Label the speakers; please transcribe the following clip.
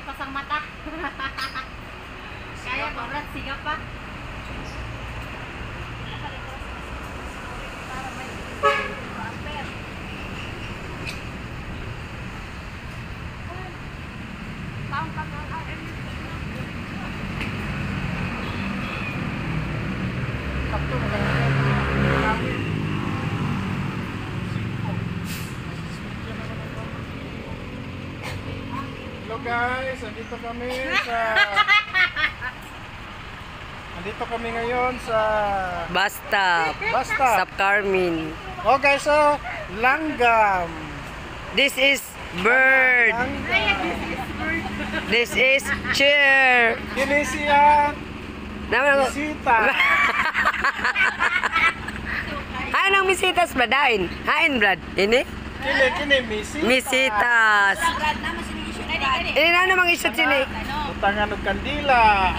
Speaker 1: pasang mata. Kaya ko, Brad, siga pa. Para may bumper. Taong kami ang
Speaker 2: Sakto na Hello guys, andito kami ngayon sa
Speaker 3: Basta.
Speaker 2: Basta.
Speaker 3: Sa Carmen.
Speaker 2: Oh guys, so langgam.
Speaker 3: This is bird. This is chair.
Speaker 2: Kini siya
Speaker 3: Naman
Speaker 2: bisita.
Speaker 3: Hain ang misitas ba dain? Hain Brad. Ini?
Speaker 2: Kini misita.
Speaker 3: Misitas.
Speaker 1: Brad, naman sinig issue na
Speaker 3: Ini na namang isot sini.
Speaker 2: Utangan og kandila.